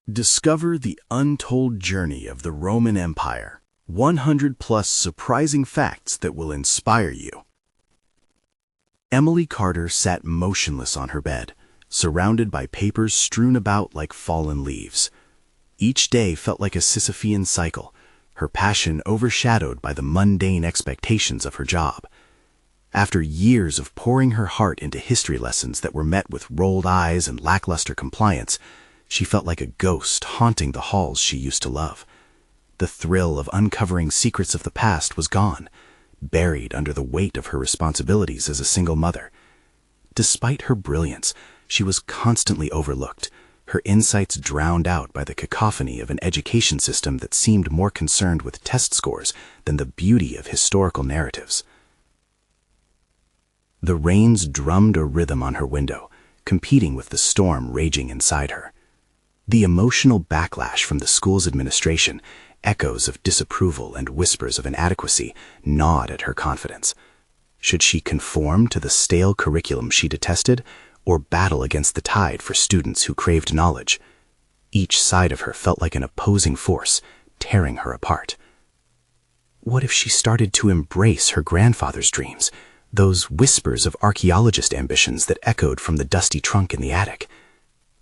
Discover the untold journey of the Roman Empire. 100+ surprising facts that will inspire you. Emily Carter sat motionless on her bed, surrounded by papers strewn about like fallen leaves. Each day felt like a Sisyphean cycle, her passion overshadowed by the mundane expectations of her job. After years of pouring her heart into history lessons that were met with rolled eyes and lackluster compliance, she felt like a ghost haunting the halls she used to love. The thrill of uncovering secrets of the past was gone, buried under the weight of her responsibilities as a single mother. Despite her brilliance, she was constantly overlooked, her insights drowned out by the cacophony of an education system that seemed more concerned with test scores than the beauty of historical narratives. The rains drummed a rhythm on her window, competing with the storm raging inside her. The emotional backlash from the school's administration, echoes of disapproval and whispers of inadequacy, gnawed at her confidence. Should she conform to the stale curriculum she detested, or battle against the tide for students who craved knowledge? Each side of her felt like an opposing force, tearing her apart. What if she started to embrace her grandfather's dreams, those whispers of archaeologist ambitions that echoed from the dusty trunk in the attic?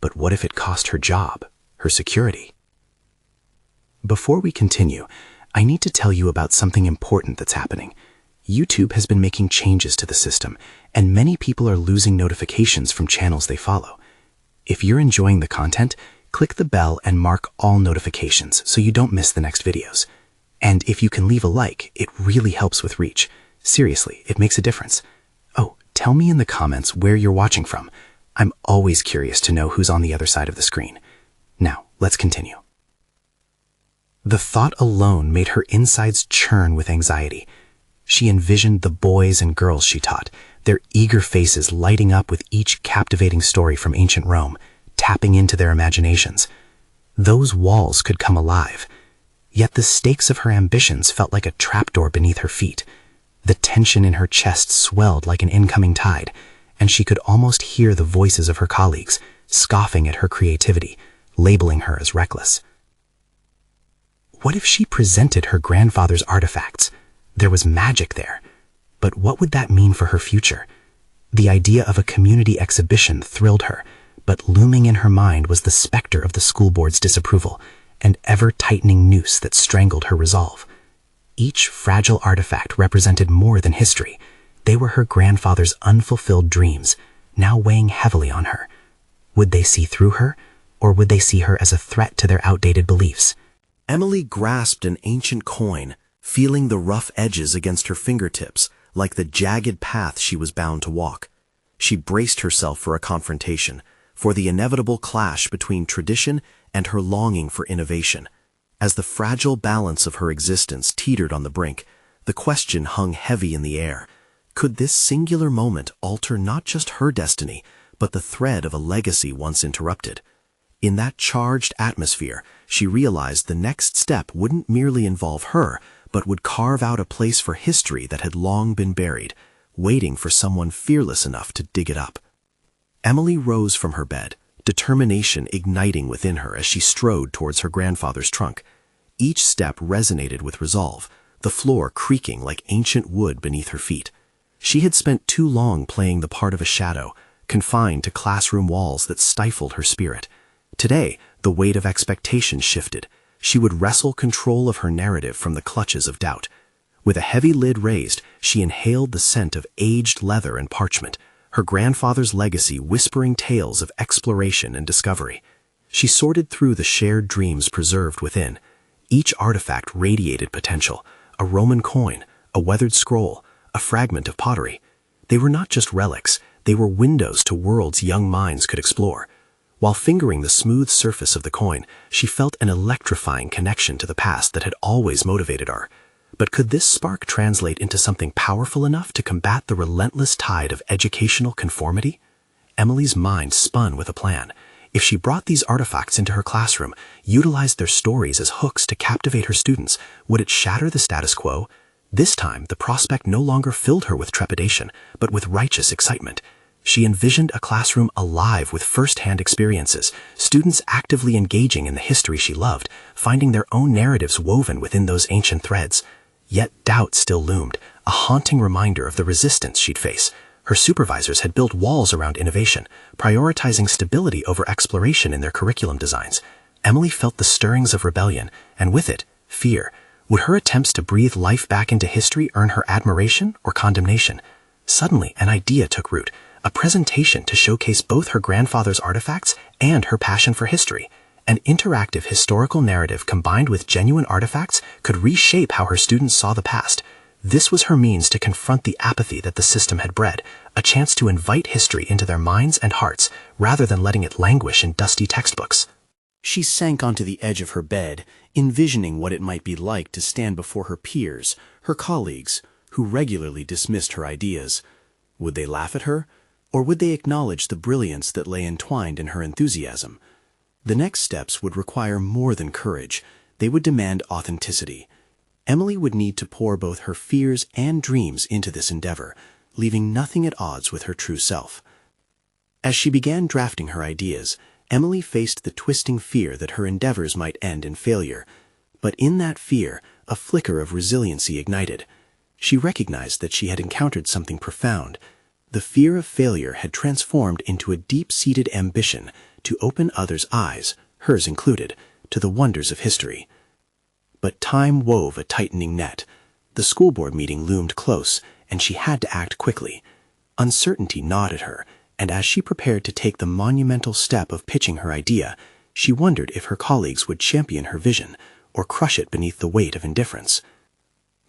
But what if it cost her job, her security? Before we continue, I need to tell you about something important that's happening. YouTube has been making changes to the system, and many people are losing notifications from channels they follow. If you're enjoying the content, click the bell and mark all notifications so you don't miss the next videos. And if you can leave a like, it really helps with reach. Seriously, it makes a difference. Oh, tell me in the comments where you're watching from. I'm always curious to know who's on the other side of the screen. Now, let's continue. The thought alone made her insides churn with anxiety. She envisioned the boys and girls she taught, their eager faces lighting up with each captivating story from ancient Rome, tapping into their imaginations. Those walls could come alive, yet the stakes of her ambitions felt like a trapdoor beneath her feet. The tension in her chest swelled like an incoming tide, and she could almost hear the voices of her colleagues, scoffing at her creativity, labeling her as reckless. What if she presented her grandfather's artifacts? There was magic there. But what would that mean for her future? The idea of a community exhibition thrilled her, but looming in her mind was the specter of the school board's disapproval, an ever-tightening noose that strangled her resolve. Each fragile artifact represented more than history. They were her grandfather's unfulfilled dreams, now weighing heavily on her. Would they see through her, or would they see her as a threat to their outdated beliefs? Emily grasped an ancient coin, feeling the rough edges against her fingertips, like the jagged path she was bound to walk. She braced herself for a confrontation, for the inevitable clash between tradition and her longing for innovation. As the fragile balance of her existence teetered on the brink, the question hung heavy in the air. Could this singular moment alter not just her destiny, but the thread of a legacy once interrupted? In that charged atmosphere, she realized the next step wouldn't merely involve her, but would carve out a place for history that had long been buried, waiting for someone fearless enough to dig it up. Emily rose from her bed, determination igniting within her as she strode towards her grandfather's trunk. Each step resonated with resolve, the floor creaking like ancient wood beneath her feet. She had spent too long playing the part of a shadow, confined to classroom walls that stifled her spirit. Today, the weight of expectation shifted. She would wrestle control of her narrative from the clutches of doubt. With a heavy lid raised, she inhaled the scent of aged leather and parchment, her grandfather's legacy whispering tales of exploration and discovery. She sorted through the shared dreams preserved within. Each artifact radiated potential: a Roman coin, a weathered scroll, a fragment of pottery. They were not just relics, they were windows to worlds young minds could explore. While fingering the smooth surface of the coin, she felt an electrifying connection to the past that had always motivated her. But could this spark translate into something powerful enough to combat the relentless tide of educational conformity? Emily's mind spun with a plan. If she brought these artifacts into her classroom, utilized their stories as hooks to captivate her students, would it shatter the status quo? This time, the prospect no longer filled her with trepidation, but with righteous excitement. She envisioned a classroom alive with first-hand experiences, students actively engaging in the history she loved, finding their own narratives woven within those ancient threads. Yet doubt still loomed, a haunting reminder of the resistance she'd face. Her supervisors had built walls around innovation, prioritizing stability over exploration in their curriculum designs. Emily felt the stirrings of rebellion, and with it, fear. Would her attempts to breathe life back into history earn her admiration or condemnation? Suddenly, an idea took root, a presentation to showcase both her grandfather's artifacts and her passion for history. An interactive historical narrative combined with genuine artifacts could reshape how her students saw the past. This was her means to confront the apathy that the system had bred, a chance to invite history into their minds and hearts, rather than letting it languish in dusty textbooks. She sank onto the edge of her bed, envisioning what it might be like to stand before her peers, her colleagues, who regularly dismissed her ideas. Would they laugh at her, or would they acknowledge the brilliance that lay entwined in her enthusiasm? The next steps would require more than courage. They would demand authenticity. Emily would need to pour both her fears and dreams into this endeavor, leaving nothing at odds with her true self. As she began drafting her ideas, Emily faced the twisting fear that her endeavors might end in failure. But in that fear, a flicker of resiliency ignited. She recognized that she had encountered something profound. The fear of failure had transformed into a deep-seated ambition to open others' eyes, hers included, to the wonders of history. But time wove a tightening net. The school board meeting loomed close, and she had to act quickly. Uncertainty gnawed at her, and as she prepared to take the monumental step of pitching her idea, she wondered if her colleagues would champion her vision or crush it beneath the weight of indifference.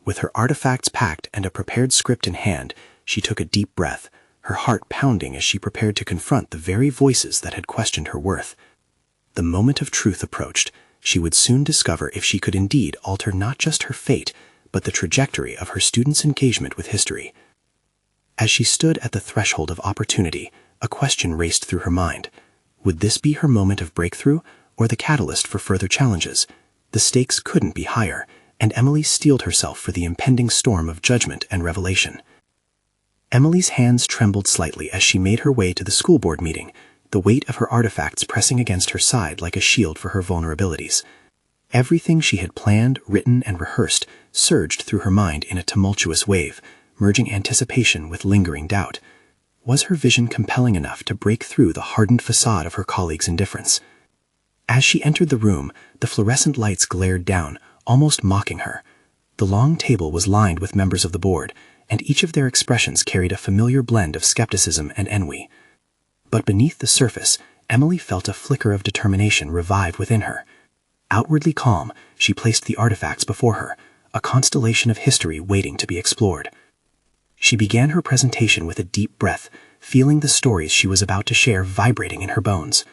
With her artifacts packed and a prepared script in hand, she took a deep breath, her heart pounding as she prepared to confront the very voices that had questioned her worth. The moment of truth approached. She would soon discover if she could indeed alter not just her fate, but the trajectory of her students' engagement with history. As she stood at the threshold of opportunity, a question raced through her mind. Would this be her moment of breakthrough, or the catalyst for further challenges? The stakes couldn't be higher, and Emily steeled herself for the impending storm of judgment and revelation. Emily's hands trembled slightly as she made her way to the school board meeting, the weight of her artifacts pressing against her side like a shield for her vulnerabilities. Everything she had planned, written, and rehearsed surged through her mind in a tumultuous wave, merging anticipation with lingering doubt. Was her vision compelling enough to break through the hardened facade of her colleagues' indifference? As she entered the room, the fluorescent lights glared down, almost mocking her. The long table was lined with members of the board, and each of their expressions carried a familiar blend of skepticism and ennui. But beneath the surface, Emily felt a flicker of determination revive within her. Outwardly calm, she placed the artifacts before her, a constellation of history waiting to be explored. She began her presentation with a deep breath, feeling the stories she was about to share vibrating in her bones.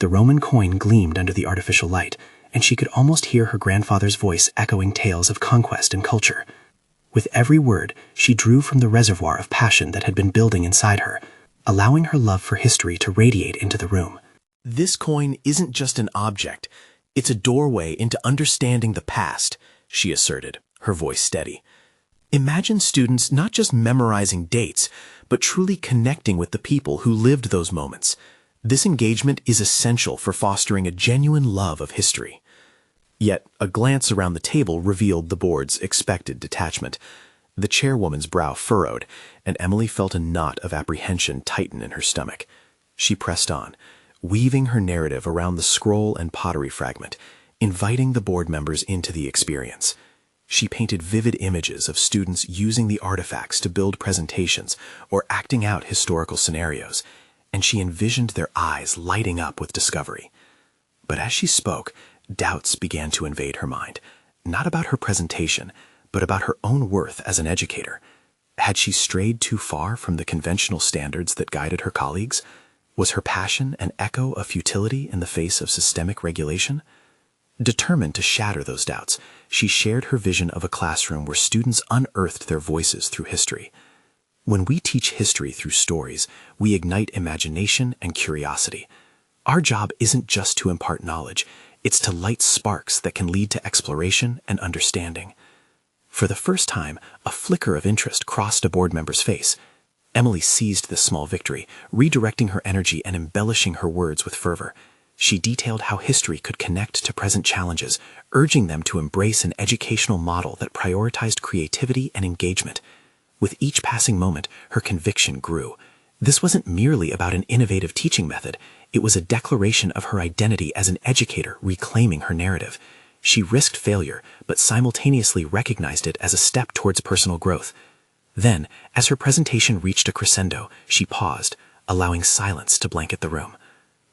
The Roman coin gleamed under the artificial light, and she could almost hear her grandfather's voice echoing tales of conquest and culture. With every word, she drew from the reservoir of passion that had been building inside her, allowing her love for history to radiate into the room. This coin isn't just an object, it's a doorway into understanding the past, she asserted, her voice steady. Imagine students not just memorizing dates, but truly connecting with the people who lived those moments. This engagement is essential for fostering a genuine love of history. Yet, a glance around the table revealed the board's expected detachment. The chairwoman's brow furrowed, and Emily felt a knot of apprehension tighten in her stomach. She pressed on, weaving her narrative around the scroll and pottery fragment, inviting the board members into the experience. She painted vivid images of students using the artifacts to build presentations or acting out historical scenarios, and she envisioned their eyes lighting up with discovery. But as she spoke, doubts began to invade her mind, not about her presentation, but about her own worth as an educator. Had she strayed too far from the conventional standards that guided her colleagues? Was her passion an echo of futility in the face of systemic regulation? Determined to shatter those doubts, she shared her vision of a classroom where students unearthed their voices through history. When we teach history through stories, we ignite imagination and curiosity. Our job isn't just to impart knowledge, it's to light sparks that can lead to exploration and understanding. For the first time, a flicker of interest crossed a board member's face. Emily seized this small victory, redirecting her energy and embellishing her words with fervor. She detailed how history could connect to present challenges, urging them to embrace an educational model that prioritized creativity and engagement. With each passing moment, her conviction grew. This wasn't merely about an innovative teaching method. It was a declaration of her identity as an educator reclaiming her narrative. She risked failure, but simultaneously recognized it as a step towards personal growth. Then, as her presentation reached a crescendo, she paused, allowing silence to blanket the room.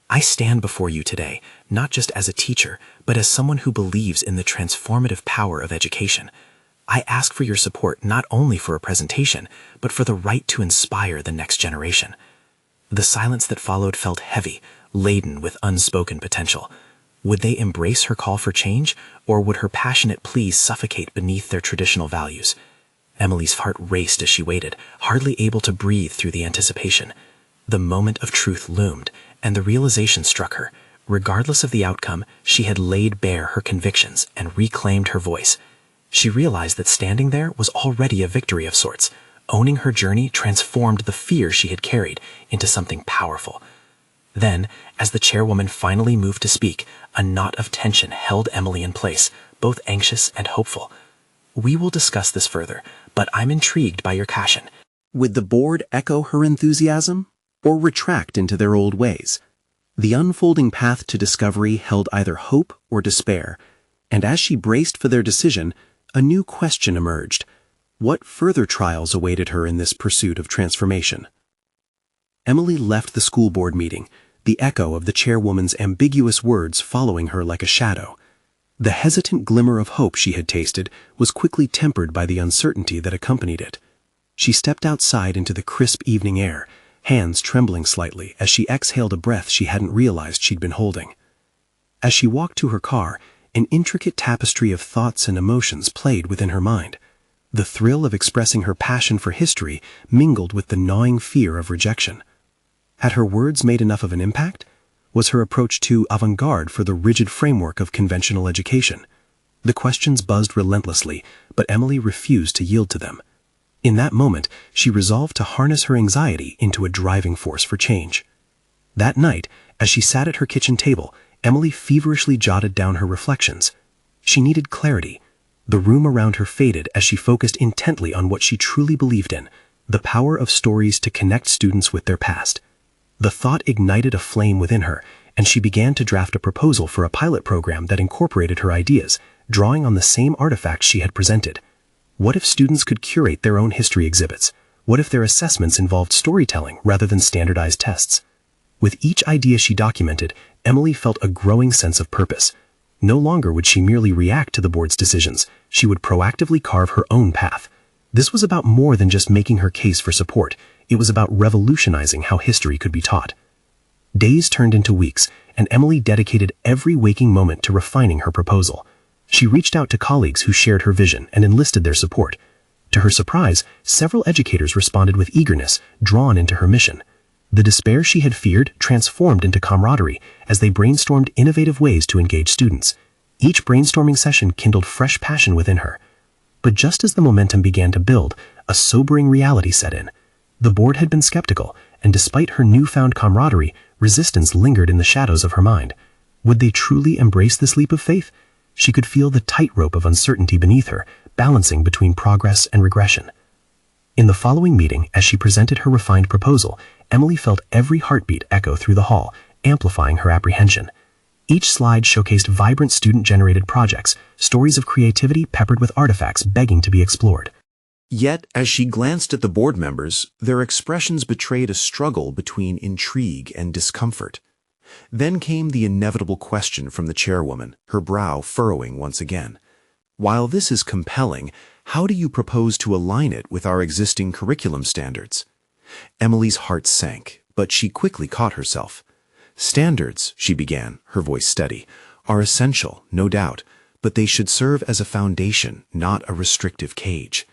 I stand before you today, not just as a teacher, but as someone who believes in the transformative power of education. I ask for your support not only for a presentation, but for the right to inspire the next generation. The silence that followed felt heavy, laden with unspoken potential. Would they embrace her call for change, or would her passionate pleas suffocate beneath their traditional values? Emily's heart raced as she waited, hardly able to breathe through the anticipation. The moment of truth loomed, and the realization struck her. Regardless of the outcome, she had laid bare her convictions and reclaimed her voice. She realized that standing there was already a victory of sorts. Owning her journey transformed the fear she had carried into something powerful. Then, as the chairwoman finally moved to speak, a knot of tension held Emily in place, both anxious and hopeful. We will discuss this further, but I'm intrigued by your passion. Would the board echo her enthusiasm, or retract into their old ways? The unfolding path to discovery held either hope or despair, and as she braced for their decision, a new question emerged. What further trials awaited her in this pursuit of transformation? Emily left the school board meeting, the echo of the chairwoman's ambiguous words following her like a shadow. The hesitant glimmer of hope she had tasted was quickly tempered by the uncertainty that accompanied it. She stepped outside into the crisp evening air, hands trembling slightly as she exhaled a breath she hadn't realized she'd been holding. As she walked to her car, an intricate tapestry of thoughts and emotions played within her mind. The thrill of expressing her passion for history mingled with the gnawing fear of rejection. Had her words made enough of an impact? Was her approach too avant-garde for the rigid framework of conventional education? The questions buzzed relentlessly, but Emily refused to yield to them. In that moment, she resolved to harness her anxiety into a driving force for change. That night, as she sat at her kitchen table, Emily feverishly jotted down her reflections. She needed clarity. The room around her faded as she focused intently on what she truly believed in, the power of stories to connect students with their past. The thought ignited a flame within her, and she began to draft a proposal for a pilot program that incorporated her ideas, drawing on the same artifacts she had presented. What if students could curate their own history exhibits? What if their assessments involved storytelling rather than standardized tests? With each idea she documented, Emily felt a growing sense of purpose. No longer would she merely react to the board's decisions, she would proactively carve her own path. This was about more than just making her case for support. It was about revolutionizing how history could be taught. Days turned into weeks, and Emily dedicated every waking moment to refining her proposal. She reached out to colleagues who shared her vision and enlisted their support. To her surprise, several educators responded with eagerness, drawn into her mission. The despair she had feared transformed into camaraderie as they brainstormed innovative ways to engage students. Each brainstorming session kindled fresh passion within her. But just as the momentum began to build, a sobering reality set in. The board had been skeptical, and despite her newfound camaraderie, resistance lingered in the shadows of her mind. Would they truly embrace this leap of faith? She could feel the tightrope of uncertainty beneath her, balancing between progress and regression. In the following meeting, as she presented her refined proposal, Emily felt every heartbeat echo through the hall, amplifying her apprehension. Each slide showcased vibrant student-generated projects, stories of creativity peppered with artifacts begging to be explored. Yet, as she glanced at the board members, their expressions betrayed a struggle between intrigue and discomfort. Then came the inevitable question from the chairwoman, her brow furrowing once again. While this is compelling, how do you propose to align it with our existing curriculum standards? Emily's heart sank, but she quickly caught herself. Standards, she began, her voice steady, are essential, no doubt, but they should serve as a foundation, not a restrictive cage.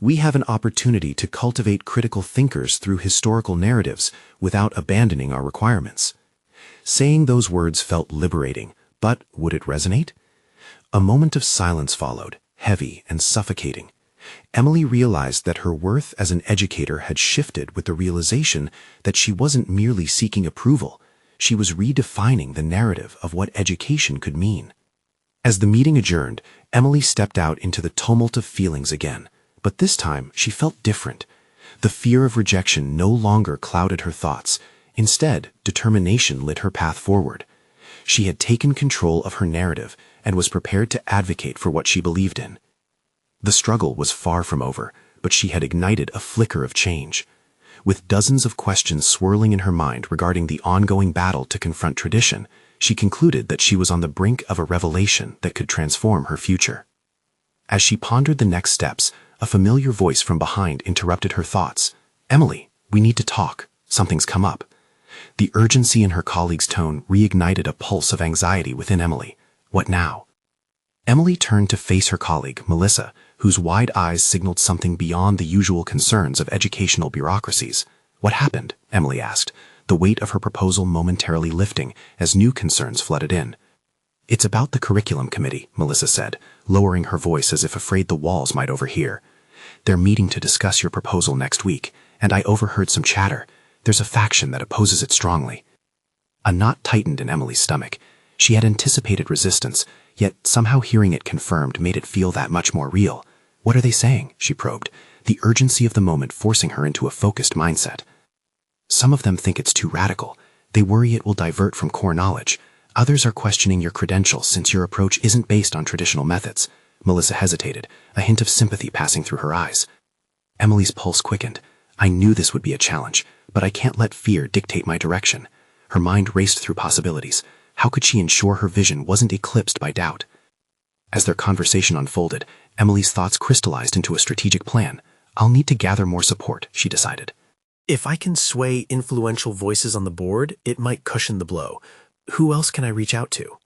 We have an opportunity to cultivate critical thinkers through historical narratives without abandoning our requirements. Saying those words felt liberating, but would it resonate? A moment of silence followed, heavy and suffocating. Emily realized that her worth as an educator had shifted with the realization that she wasn't merely seeking approval, she was redefining the narrative of what education could mean. As the meeting adjourned, Emily stepped out into the tumult of feelings again, but this time she felt different. The fear of rejection no longer clouded her thoughts. Instead, determination lit her path forward. She had taken control of her narrative and was prepared to advocate for what she believed in. The struggle was far from over, but she had ignited a flicker of change. With dozens of questions swirling in her mind regarding the ongoing battle to confront tradition, she concluded that she was on the brink of a revelation that could transform her future. As she pondered the next steps, a familiar voice from behind interrupted her thoughts. "Emily, we need to talk. Something's come up." The urgency in her colleague's tone reignited a pulse of anxiety within Emily. What now? Emily turned to face her colleague, Melissa, whose wide eyes signaled something beyond the usual concerns of educational bureaucracies. "What happened?" Emily asked, the weight of her proposal momentarily lifting as new concerns flooded in. "It's about the curriculum committee," Melissa said, lowering her voice as if afraid the walls might overhear. "They're meeting to discuss your proposal next week, and I overheard some chatter. There's a faction that opposes it strongly." A knot tightened in Emily's stomach. She had anticipated resistance, yet somehow hearing it confirmed made it feel that much more real. "What are they saying?" she probed, the urgency of the moment forcing her into a focused mindset. "Some of them think it's too radical. They worry it will divert from core knowledge. Others are questioning your credentials since your approach isn't based on traditional methods." Melissa hesitated, a hint of sympathy passing through her eyes. Emily's pulse quickened. "I knew this would be a challenge, but I can't let fear dictate my direction." Her mind raced through possibilities. How could she ensure her vision wasn't eclipsed by doubt? As their conversation unfolded, Emily's thoughts crystallized into a strategic plan. "I'll need to gather more support," she decided. If I can sway influential voices on the board, it might cushion the blow. Who else can I reach out to?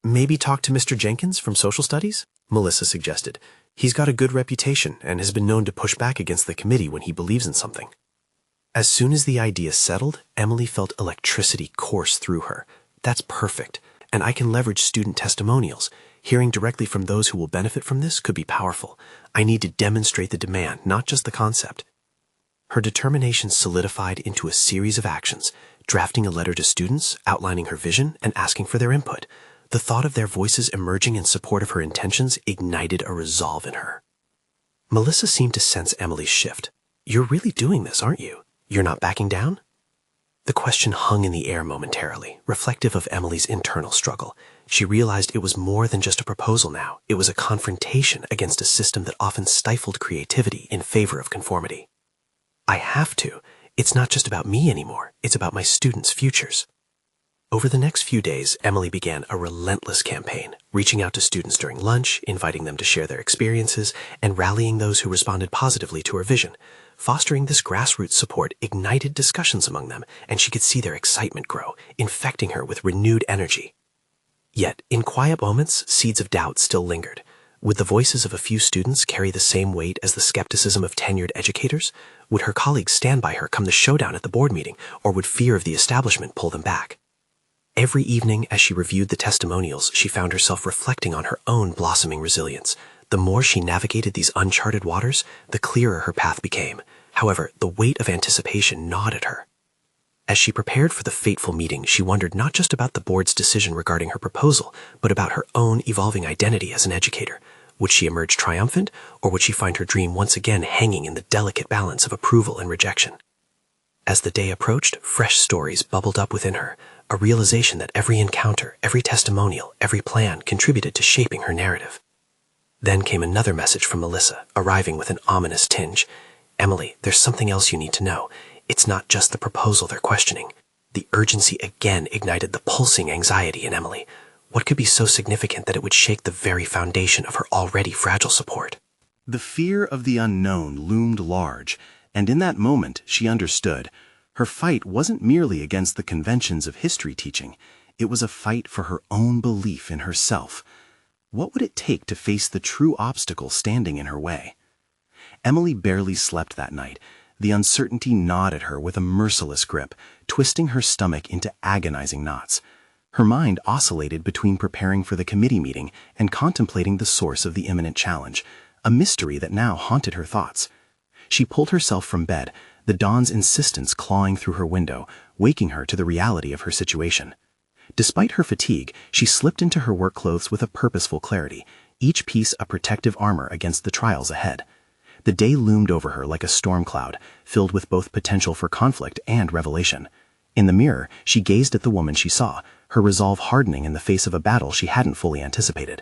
Maybe talk to Mr. Jenkins from Social Studies? Melissa suggested. He's got a good reputation and has been known to push back against the committee when he believes in something. As soon as the idea settled, Emily felt electricity course through her. That's perfect, and I can leverage student testimonials. Hearing directly from those who will benefit from this could be powerful. I need to demonstrate the demand, not just the concept. Her determination solidified into a series of actions, drafting a letter to students, outlining her vision, and asking for their input. The thought of their voices emerging in support of her intentions ignited a resolve in her. Melissa seemed to sense Emily's shift. "You're really doing this, aren't you? You're not backing down?" The question hung in the air momentarily, reflective of Emily's internal struggle. She realized it was more than just a proposal now. It was a confrontation against a system that often stifled creativity in favor of conformity. "I have to. It's not just about me anymore. It's about my students' futures." Over the next few days, Emily began a relentless campaign, reaching out to students during lunch, inviting them to share their experiences, and rallying those who responded positively to her vision. Fostering this grassroots support ignited discussions among them, and she could see their excitement grow, infecting her with renewed energy. Yet, in quiet moments, seeds of doubt still lingered. Would the voices of a few students carry the same weight as the skepticism of tenured educators? Would her colleagues stand by her come the showdown at the board meeting, or would fear of the establishment pull them back? Every evening, as she reviewed the testimonials, she found herself reflecting on her own blossoming resilience. The more she navigated these uncharted waters, the clearer her path became. However, the weight of anticipation gnawed at her. As she prepared for the fateful meeting, she wondered not just about the board's decision regarding her proposal, but about her own evolving identity as an educator. Would she emerge triumphant, or would she find her dream once again hanging in the delicate balance of approval and rejection? As the day approached, fresh stories bubbled up within her, a realization that every encounter, every testimonial, every plan contributed to shaping her narrative. Then came another message from Melissa, arriving with an ominous tinge. "Emily, there's something else you need to know. It's not just the proposal they're questioning." The urgency again ignited the pulsing anxiety in Emily. What could be so significant that it would shake the very foundation of her already fragile support? The fear of the unknown loomed large, and in that moment she understood. Her fight wasn't merely against the conventions of history teaching. It was a fight for her own belief in herself. What would it take to face the true obstacle standing in her way? Emily barely slept that night. The uncertainty gnawed at her with a merciless grip, twisting her stomach into agonizing knots. Her mind oscillated between preparing for the committee meeting and contemplating the source of the imminent challenge, a mystery that now haunted her thoughts. She pulled herself from bed, the dawn's insistence clawing through her window, waking her to the reality of her situation. Despite her fatigue, she slipped into her work clothes with a purposeful clarity, each piece a protective armor against the trials ahead. The day loomed over her like a storm cloud, filled with both potential for conflict and revelation. In the mirror, she gazed at the woman she saw, her resolve hardening in the face of a battle she hadn't fully anticipated.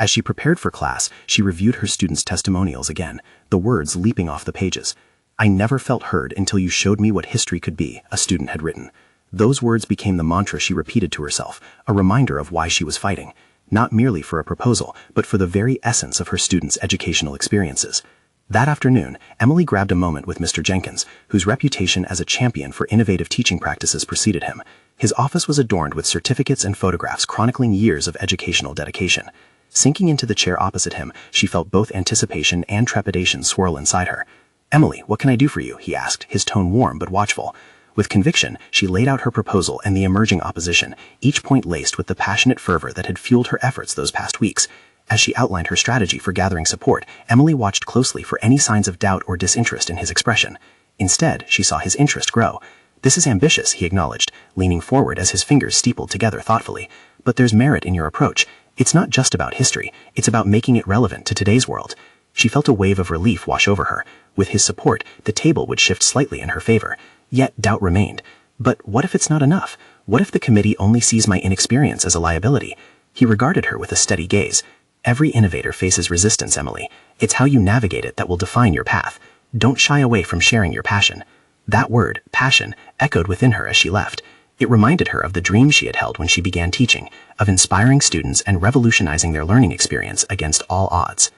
As she prepared for class, she reviewed her students' testimonials again, the words leaping off the pages. "I never felt heard until you showed me what history could be," a student had written. Those words became the mantra she repeated to herself, a reminder of why she was fighting, not merely for a proposal, but for the very essence of her students' educational experiences. That afternoon, Emily grabbed a moment with Mr. Jenkins, whose reputation as a champion for innovative teaching practices preceded him. His office was adorned with certificates and photographs chronicling years of educational dedication. Sinking into the chair opposite him, she felt both anticipation and trepidation swirl inside her. "Emily, what can I do for you?" he asked, his tone warm but watchful. With conviction, she laid out her proposal and the emerging opposition, each point laced with the passionate fervor that had fueled her efforts those past weeks. As she outlined her strategy for gathering support, Emily watched closely for any signs of doubt or disinterest in his expression. Instead, she saw his interest grow. "This is ambitious," he acknowledged, leaning forward as his fingers steepled together thoughtfully. "But there's merit in your approach. It's not just about history, it's about making it relevant to today's world." She felt a wave of relief wash over her. With his support, the table would shift slightly in her favor. Yet doubt remained. But what if it's not enough? What if the committee only sees my inexperience as a liability? He regarded her with a steady gaze. "Every innovator faces resistance, Emily. It's how you navigate it that will define your path. Don't shy away from sharing your passion." That word, passion, echoed within her as she left. It reminded her of the dream she had held when she began teaching, of inspiring students and revolutionizing their learning experience against all odds.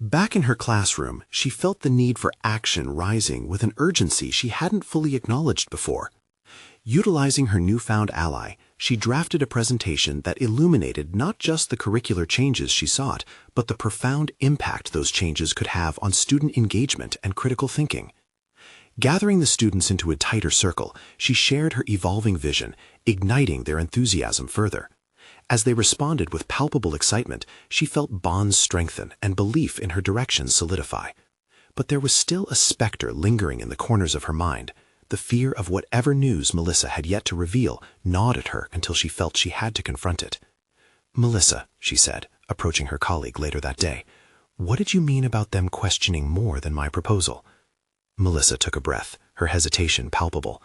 Back in her classroom, she felt the need for action rising with an urgency she hadn't fully acknowledged before. Utilizing her newfound ally, she drafted a presentation that illuminated not just the curricular changes she sought, but the profound impact those changes could have on student engagement and critical thinking. Gathering the students into a tighter circle, she shared her evolving vision, igniting their enthusiasm further. As they responded with palpable excitement, she felt bonds strengthen and belief in her direction solidify. But there was still a specter lingering in the corners of her mind. The fear of whatever news Melissa had yet to reveal gnawed at her until she felt she had to confront it. "Melissa," she said, approaching her colleague later that day, "what did you mean about them questioning more than my proposal?" Melissa took a breath, her hesitation palpable.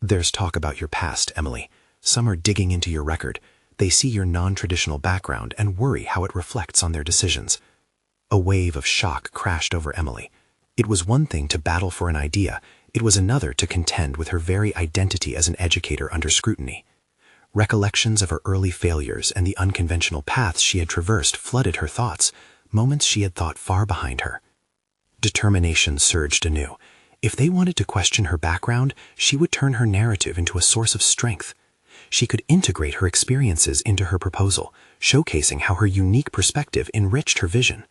"There's talk about your past, Emily. Some are digging into your record. They see your non-traditional background and worry how it reflects on their decisions." A wave of shock crashed over Emily. It was one thing to battle for an idea, it was another to contend with her very identity as an educator under scrutiny. Recollections of her early failures and the unconventional paths she had traversed flooded her thoughts, moments she had thought far behind her. Determination surged anew. If they wanted to question her background, she would turn her narrative into a source of strength. She could integrate her experiences into her proposal, showcasing how her unique perspective enriched her vision.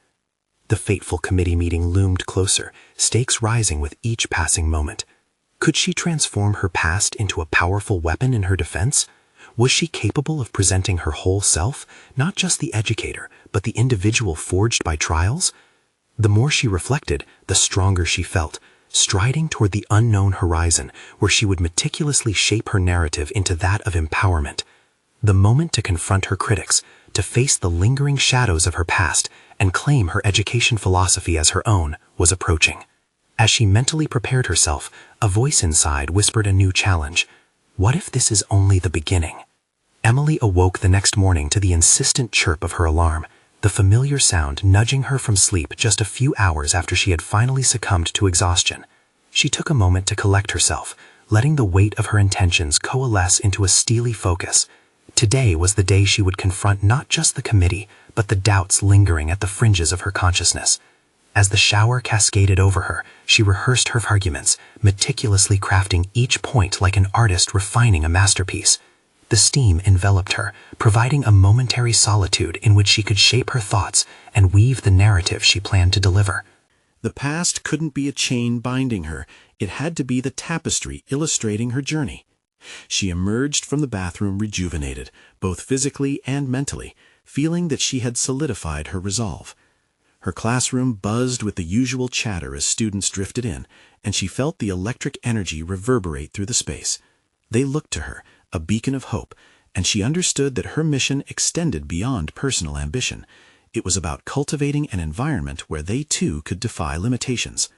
The fateful committee meeting loomed closer, stakes rising with each passing moment. Could she transform her past into a powerful weapon in her defense? Was she capable of presenting her whole self, not just the educator, but the individual forged by trials? The more she reflected, the stronger she felt, striding toward the unknown horizon where she would meticulously shape her narrative into that of empowerment. The moment to confront her critics, to face the lingering shadows of her past, and claim her education philosophy as her own, was approaching. As she mentally prepared herself, a voice inside whispered a new challenge. What if this is only the beginning? Emily awoke the next morning to the insistent chirp of her alarm, the familiar sound nudging her from sleep just a few hours after she had finally succumbed to exhaustion. She took a moment to collect herself, letting the weight of her intentions coalesce into a steely focus. Today was the day she would confront not just the committee, but the doubts lingering at the fringes of her consciousness. As the shower cascaded over her, she rehearsed her arguments, meticulously crafting each point like an artist refining a masterpiece. The steam enveloped her, providing a momentary solitude in which she could shape her thoughts and weave the narrative she planned to deliver. The past couldn't be a chain binding her. It had to be the tapestry illustrating her journey. She emerged from the bathroom rejuvenated, both physically and mentally, feeling that she had solidified her resolve. Her classroom buzzed with the usual chatter as students drifted in, and she felt the electric energy reverberate through the space. They looked to her, a beacon of hope, and she understood that her mission extended beyond personal ambition. It was about cultivating an environment where they too could defy limitations.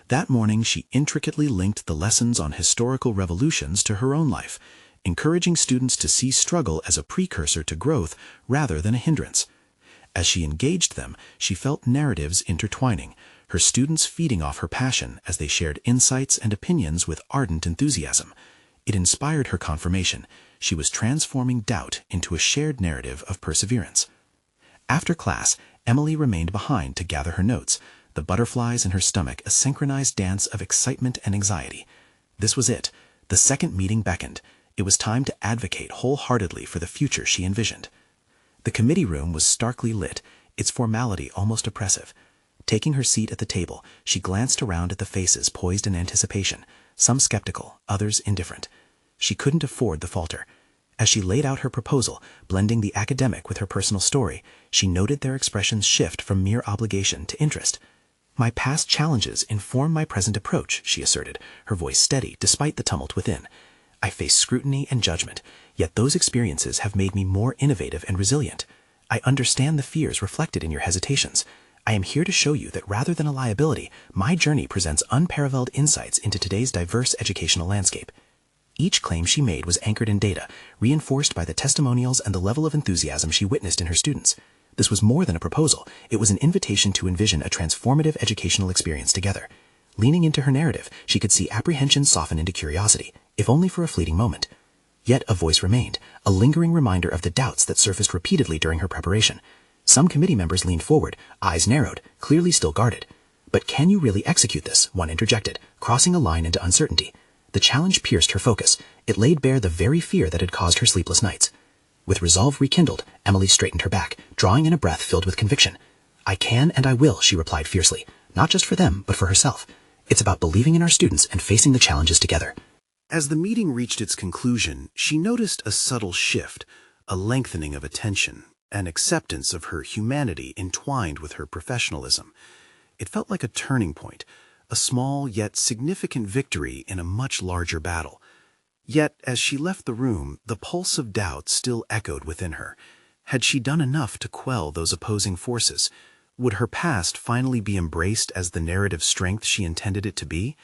That morning she intricately linked the lessons on historical revolutions to her own life, encouraging students to see struggle as a precursor to growth rather than a hindrance. As she engaged them, she felt narratives intertwining, her students feeding off her passion as they shared insights and opinions with ardent enthusiasm. It inspired her confirmation. She was transforming doubt into a shared narrative of perseverance. After class, Emily remained behind to gather her notes, the butterflies in her stomach a synchronized dance of excitement and anxiety. This was it. The second meeting beckoned. It was time to advocate wholeheartedly for the future she envisioned. The committee room was starkly lit, its formality almost oppressive. Taking her seat at the table, she glanced around at the faces poised in anticipation, some skeptical, others indifferent. She couldn't afford the falter. As she laid out her proposal, blending the academic with her personal story, she noted their expressions shift from mere obligation to interest. "My past challenges inform my present approach," she asserted, her voice steady despite the tumult within. "I face scrutiny and judgment, yet those experiences have made me more innovative and resilient. I understand the fears reflected in your hesitations. I am here to show you that rather than a liability, my journey presents unparalleled insights into today's diverse educational landscape." Each claim she made was anchored in data, reinforced by the testimonials and the level of enthusiasm she witnessed in her students. This was more than a proposal. It was an invitation to envision a transformative educational experience together. Leaning into her narrative, she could see apprehension soften into curiosity, if only for a fleeting moment. Yet a voice remained, a lingering reminder of the doubts that surfaced repeatedly during her preparation. Some committee members leaned forward, eyes narrowed, clearly still guarded. "But can you really execute this?" one interjected, crossing a line into uncertainty. The challenge pierced her focus. It laid bare the very fear that had caused her sleepless nights. With resolve rekindled, Emily straightened her back, drawing in a breath filled with conviction. "I can and I will," she replied fiercely, "not just for them, but for herself. It's about believing in our students and facing the challenges together." As the meeting reached its conclusion, she noticed a subtle shift, a lengthening of attention, an acceptance of her humanity entwined with her professionalism. It felt like a turning point, a small yet significant victory in a much larger battle. Yet, as she left the room, the pulse of doubt still echoed within her. Had she done enough to quell those opposing forces? Would her past finally be embraced as the narrative strength she intended it to be?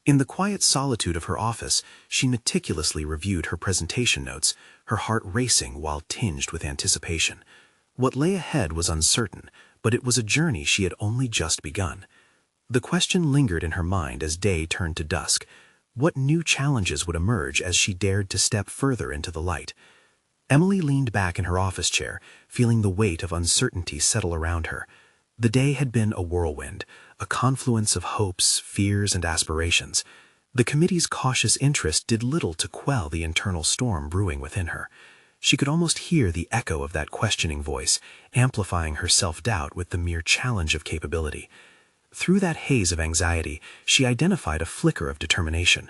In the quiet solitude of her office, she meticulously reviewed her presentation notes, her heart racing while tinged with anticipation. What lay ahead was uncertain, but it was a journey she had only just begun. The question lingered in her mind as day turned to dusk. What new challenges would emerge as she dared to step further into the light? Emily leaned back in her office chair, feeling the weight of uncertainty settle around her. The day had been a whirlwind, a confluence of hopes, fears, and aspirations. The committee's cautious interest did little to quell the internal storm brewing within her. She could almost hear the echo of that questioning voice, amplifying her self-doubt with the mere challenge of capability. Through that haze of anxiety, she identified a flicker of determination.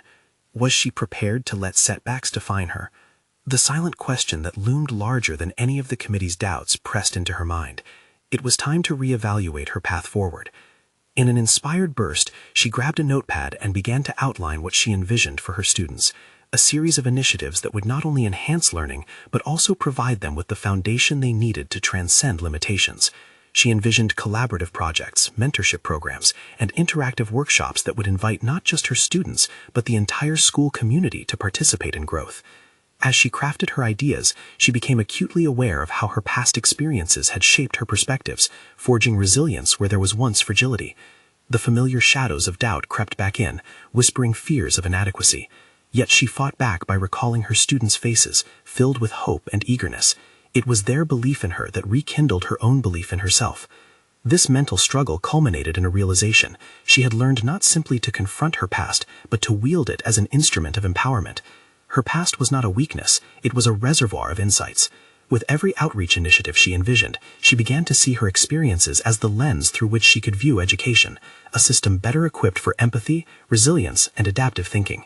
Was she prepared to let setbacks define her? The silent question that loomed larger than any of the committee's doubts pressed into her mind. It was time to reevaluate her path forward. In an inspired burst, she grabbed a notepad and began to outline what she envisioned for her students, a series of initiatives that would not only enhance learning, but also provide them with the foundation they needed to transcend limitations. She envisioned collaborative projects, mentorship programs, and interactive workshops that would invite not just her students, but the entire school community to participate in growth. As she crafted her ideas, she became acutely aware of how her past experiences had shaped her perspectives, forging resilience where there was once fragility. The familiar shadows of doubt crept back in, whispering fears of inadequacy. Yet she fought back by recalling her students' faces, filled with hope and eagerness. It was their belief in her that rekindled her own belief in herself. This mental struggle culminated in a realization. She had learned not simply to confront her past, but to wield it as an instrument of empowerment. Her past was not a weakness, it was a reservoir of insights. With every outreach initiative she envisioned, she began to see her experiences as the lens through which she could view education, a system better equipped for empathy, resilience, and adaptive thinking.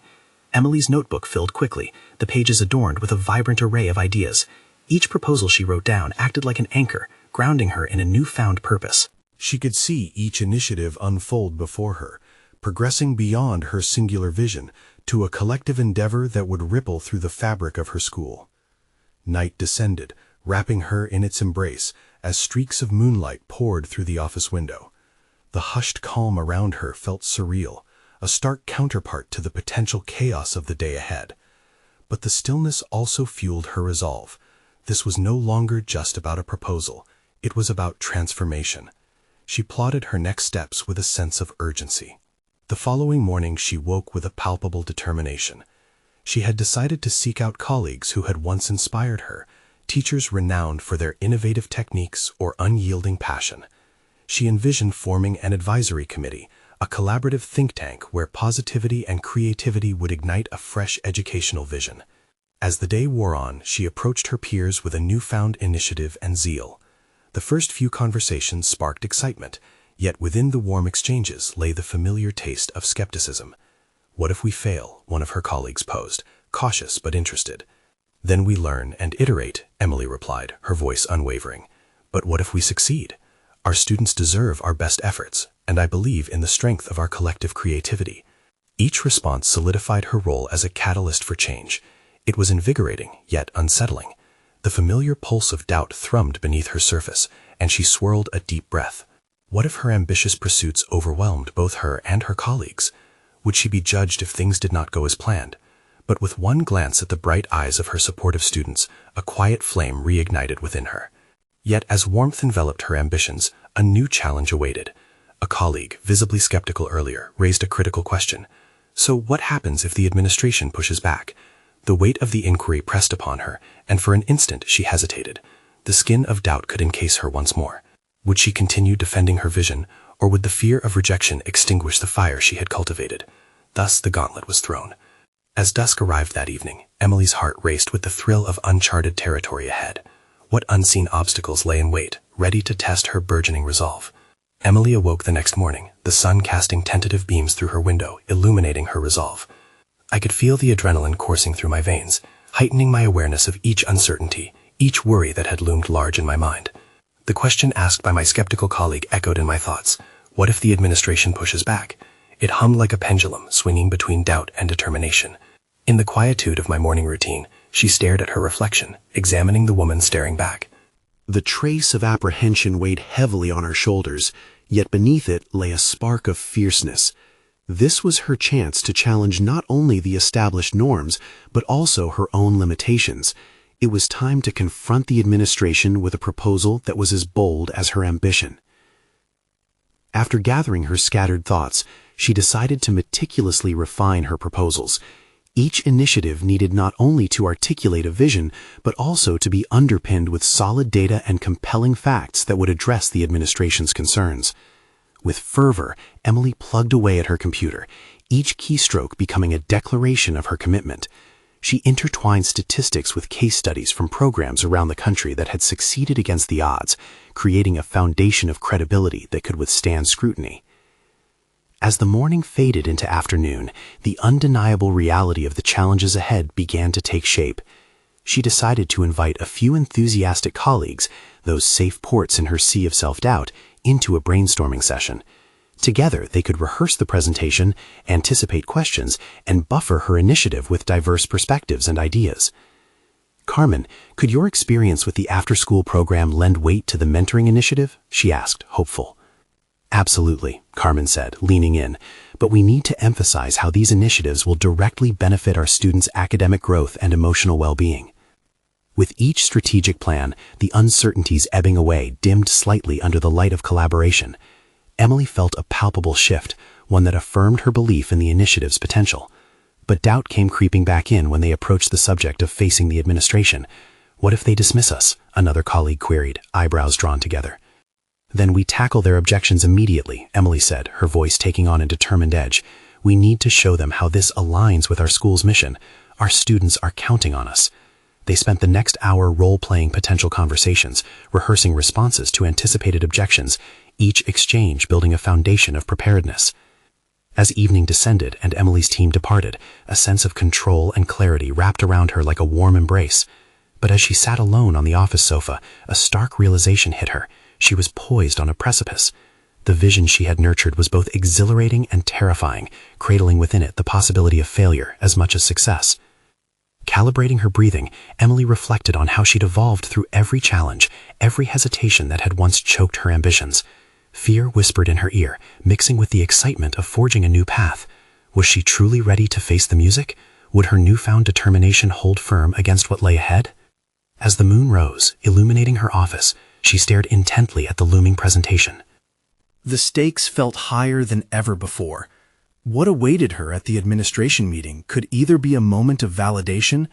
Emily's notebook filled quickly, the pages adorned with a vibrant array of ideas. Each proposal she wrote down acted like an anchor, grounding her in a newfound purpose. She could see each initiative unfold before her, progressing beyond her singular vision to a collective endeavor that would ripple through the fabric of her school. Night descended, wrapping her in its embrace as streaks of moonlight poured through the office window. The hushed calm around her felt surreal, a stark counterpart to the potential chaos of the day ahead. But the stillness also fueled her resolve. This was no longer just about a proposal. It was about transformation. She plotted her next steps with a sense of urgency. The following morning she woke with a palpable determination. She had decided to seek out colleagues who had once inspired her, teachers renowned for their innovative techniques or unyielding passion. She envisioned forming an advisory committee, a collaborative think tank where positivity and creativity would ignite a fresh educational vision. As the day wore on, she approached her peers with a newfound initiative and zeal. The first few conversations sparked excitement, yet within the warm exchanges lay the familiar taste of skepticism. "What if we fail?" one of her colleagues posed, cautious but interested. "Then we learn and iterate," Emily replied, her voice unwavering. "But what if we succeed? Our students deserve our best efforts, and I believe in the strength of our collective creativity." Each response solidified her role as a catalyst for change. It was invigorating, yet unsettling. The familiar pulse of doubt thrummed beneath her surface, and she swirled a deep breath. What if her ambitious pursuits overwhelmed both her and her colleagues? Would she be judged if things did not go as planned? But with one glance at the bright eyes of her supportive students, a quiet flame reignited within her. Yet as warmth enveloped her ambitions, a new challenge awaited. A colleague, visibly skeptical earlier, raised a critical question. "So what happens if the administration pushes back?" The weight of the inquiry pressed upon her, and for an instant she hesitated. The skin of doubt could encase her once more. Would she continue defending her vision, or would the fear of rejection extinguish the fire she had cultivated? Thus the gauntlet was thrown. As dusk arrived that evening, Emily's heart raced with the thrill of uncharted territory ahead. What unseen obstacles lay in wait, ready to test her burgeoning resolve? Emily awoke the next morning, the sun casting tentative beams through her window, illuminating her resolve. I could feel the adrenaline coursing through my veins, heightening my awareness of each uncertainty, each worry that had loomed large in my mind. The question asked by my skeptical colleague echoed in my thoughts. What if the administration pushes back? It hummed like a pendulum, swinging between doubt and determination. In the quietude of my morning routine, she stared at her reflection, examining the woman staring back. The trace of apprehension weighed heavily on her shoulders, yet beneath it lay a spark of fierceness. This was her chance to challenge not only the established norms, but also her own limitations. It was time to confront the administration with a proposal that was as bold as her ambition. After gathering her scattered thoughts, she decided to meticulously refine her proposals. Each initiative needed not only to articulate a vision, but also to be underpinned with solid data and compelling facts that would address the administration's concerns. With fervor, Emily plugged away at her computer, each keystroke becoming a declaration of her commitment. She intertwined statistics with case studies from programs around the country that had succeeded against the odds, creating a foundation of credibility that could withstand scrutiny. As the morning faded into afternoon, the undeniable reality of the challenges ahead began to take shape. She decided to invite a few enthusiastic colleagues, those safe ports in her sea of self-doubt, into a brainstorming session. Together, they could rehearse the presentation, anticipate questions, and buffer her initiative with diverse perspectives and ideas. "Carmen, could your experience with the after-school program lend weight to the mentoring initiative?" she asked, hopeful. "Absolutely," Carmen said, leaning in, "but we need to emphasize how these initiatives will directly benefit our students' academic growth and emotional well-being." With each strategic plan, the uncertainties ebbing away dimmed slightly under the light of collaboration. Emily felt a palpable shift, one that affirmed her belief in the initiative's potential. But doubt came creeping back in when they approached the subject of facing the administration. "What if they dismiss us?" another colleague queried, eyebrows drawn together. "Then we tackle their objections immediately," Emily said, her voice taking on a determined edge. "We need to show them how this aligns with our school's mission. Our students are counting on us." They spent the next hour role-playing potential conversations, rehearsing responses to anticipated objections, each exchange building a foundation of preparedness. As evening descended and Emily's team departed, a sense of control and clarity wrapped around her like a warm embrace. But as she sat alone on the office sofa, a stark realization hit her. She was poised on a precipice. The vision she had nurtured was both exhilarating and terrifying, cradling within it the possibility of failure as much as success. Calibrating her breathing, Emily reflected on how she'd evolved through every challenge, every hesitation that had once choked her ambitions. Fear whispered in her ear, mixing with the excitement of forging a new path. Was she truly ready to face the music? Would her newfound determination hold firm against what lay ahead? As the moon rose, illuminating her office, she stared intently at the looming presentation. The stakes felt higher than ever before. What awaited her at the administration meeting could either be a moment of validation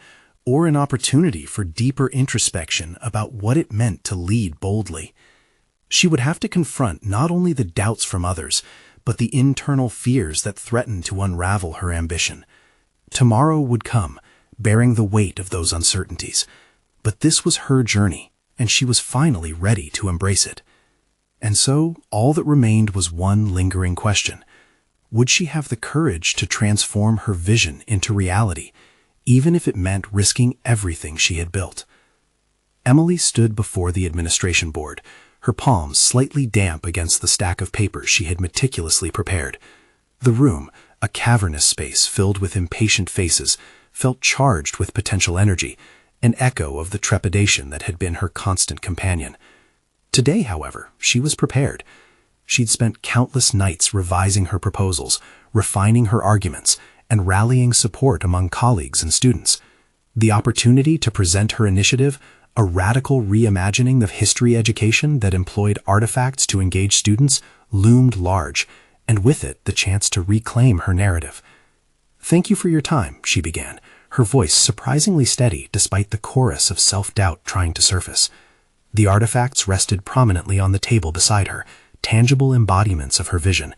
or an opportunity for deeper introspection about what it meant to lead boldly. She would have to confront not only the doubts from others, but the internal fears that threatened to unravel her ambition. Tomorrow would come, bearing the weight of those uncertainties. But this was her journey, and she was finally ready to embrace it. And so, all that remained was one lingering question. Would she have the courage to transform her vision into reality, even if it meant risking everything she had built? Emily stood before the administration board, her palms slightly damp against the stack of papers she had meticulously prepared. The room, a cavernous space filled with impatient faces, felt charged with potential energy, an echo of the trepidation that had been her constant companion. Today, however, she was prepared. She'd spent countless nights revising her proposals, refining her arguments, and rallying support among colleagues and students. The opportunity to present her initiative, a radical reimagining of history education that employed artifacts to engage students, loomed large, and with it the chance to reclaim her narrative. "Thank you for your time," she began, her voice surprisingly steady despite the chorus of self-doubt trying to surface. The artifacts rested prominently on the table beside her, tangible embodiments of her vision,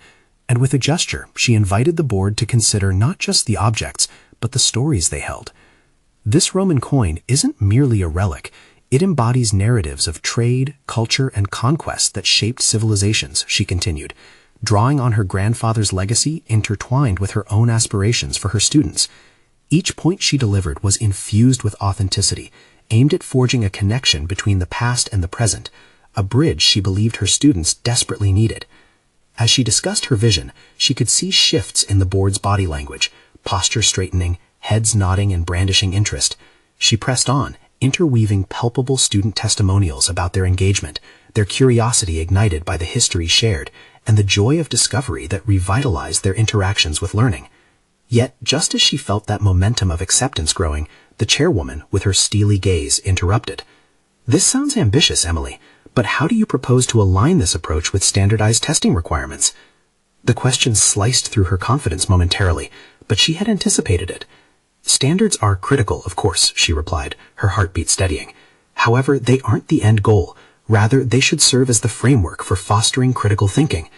and with a gesture she invited the board to consider not just the objects, but the stories they held. This Roman coin isn't merely a relic, it embodies narratives of trade, culture, and conquest that shaped civilizations, she continued, drawing on her grandfather's legacy intertwined with her own aspirations for her students. Each point she delivered was infused with authenticity, aimed at forging a connection between the past and the present, a bridge she believed her students desperately needed. As she discussed her vision, she could see shifts in the board's body language, posture straightening, heads nodding and brandishing interest. She pressed on, interweaving palpable student testimonials about their engagement, their curiosity ignited by the history shared, and the joy of discovery that revitalized their interactions with learning. Yet, just as she felt that momentum of acceptance growing, the chairwoman, with her steely gaze, interrupted. "This sounds ambitious, Emily, but how do you propose to align this approach with standardized testing requirements?" The question sliced through her confidence momentarily, but she had anticipated it. "Standards are critical, of course," she replied, her heartbeat steadying. "However, they aren't the end goal. Rather, they should serve as the framework for fostering critical thinking.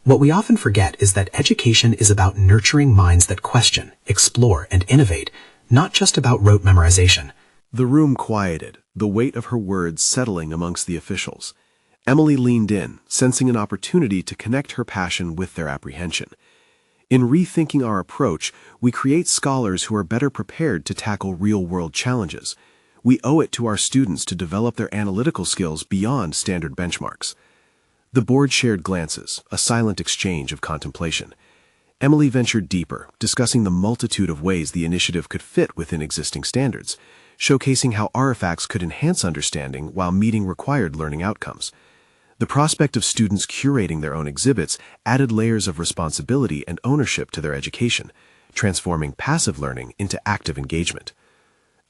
What we often forget is that education is about nurturing minds that question, explore, and innovate, not just about rote memorization." The room quieted, the weight of her words settling amongst the officials. Emily leaned in, sensing an opportunity to connect her passion with their apprehension. In rethinking our approach, we create scholars who are better prepared to tackle real-world challenges. We owe it to our students to develop their analytical skills beyond standard benchmarks. The board shared glances, a silent exchange of contemplation. Emily ventured deeper, discussing the multitude of ways the initiative could fit within existing standards, showcasing how artifacts could enhance understanding while meeting required learning outcomes. The prospect of students curating their own exhibits added layers of responsibility and ownership to their education, transforming passive learning into active engagement.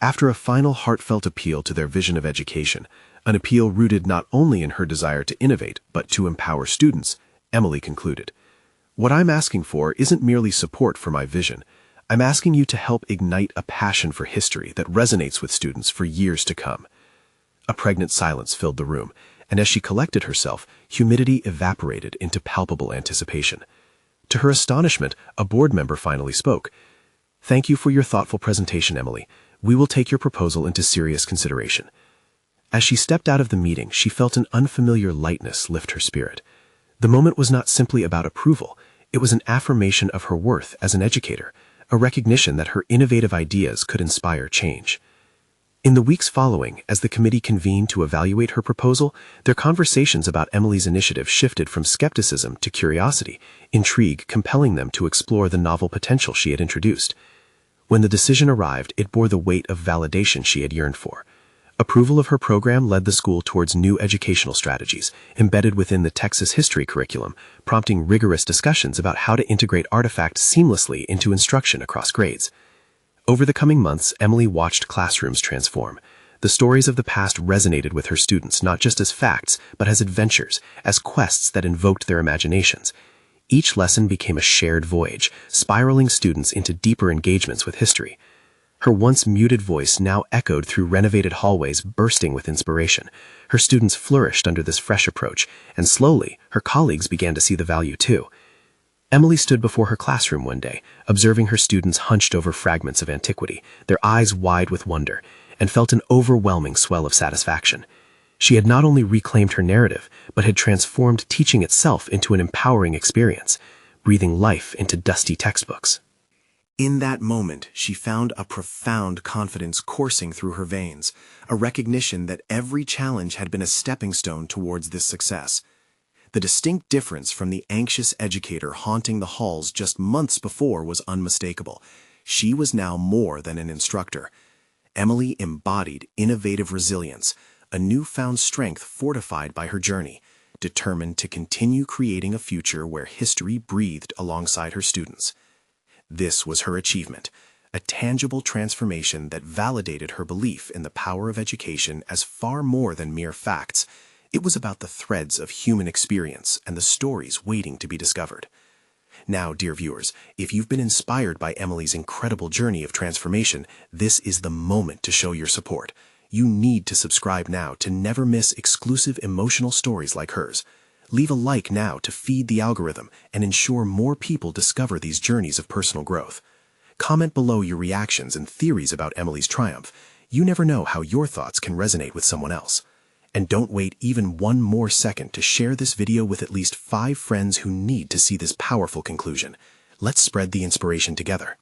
After a final heartfelt appeal to their vision of education, an appeal rooted not only in her desire to innovate, but to empower students, Emily concluded, "What I'm asking for isn't merely support for my vision. I'm asking you to help ignite a passion for history that resonates with students for years to come." A pregnant silence filled the room, and as she collected herself, humidity evaporated into palpable anticipation. To her astonishment, a board member finally spoke. "Thank you for your thoughtful presentation, Emily. We will take your proposal into serious consideration." As she stepped out of the meeting, she felt an unfamiliar lightness lift her spirit. The moment was not simply about approval. It was an affirmation of her worth as an educator, a recognition that her innovative ideas could inspire change. In the weeks following, as the committee convened to evaluate her proposal, their conversations about Emily's initiative shifted from skepticism to curiosity, intrigue compelling them to explore the novel potential she had introduced. When the decision arrived, it bore the weight of validation she had yearned for. Approval of her program led the school towards new educational strategies, embedded within the Texas history curriculum, prompting rigorous discussions about how to integrate artifacts seamlessly into instruction across grades. Over the coming months, Emily watched classrooms transform. The stories of the past resonated with her students not just as facts, but as adventures, as quests that invoked their imaginations. Each lesson became a shared voyage, spiraling students into deeper engagements with history. Her once muted voice now echoed through renovated hallways, bursting with inspiration. Her students flourished under this fresh approach, and slowly, her colleagues began to see the value too. Emily stood before her classroom one day, observing her students hunched over fragments of antiquity, their eyes wide with wonder, and felt an overwhelming swell of satisfaction. She had not only reclaimed her narrative, but had transformed teaching itself into an empowering experience, breathing life into dusty textbooks. In that moment, she found a profound confidence coursing through her veins, a recognition that every challenge had been a stepping stone towards this success. The distinct difference from the anxious educator haunting the halls just months before was unmistakable. She was now more than an instructor. Emily embodied innovative resilience, a newfound strength fortified by her journey, determined to continue creating a future where history breathed alongside her students. This was her achievement, a tangible transformation that validated her belief in the power of education as far more than mere facts. It was about the threads of human experience and the stories waiting to be discovered. Now, dear viewers, if you've been inspired by Emily's incredible journey of transformation, this is the moment to show your support. You need to subscribe now to never miss exclusive emotional stories like hers. Leave a like now to feed the algorithm and ensure more people discover these journeys of personal growth. Comment below your reactions and theories about Emily's triumph. You never know how your thoughts can resonate with someone else. And don't wait even one more second to share this video with at least 5 friends who need to see this powerful conclusion. Let's spread the inspiration together.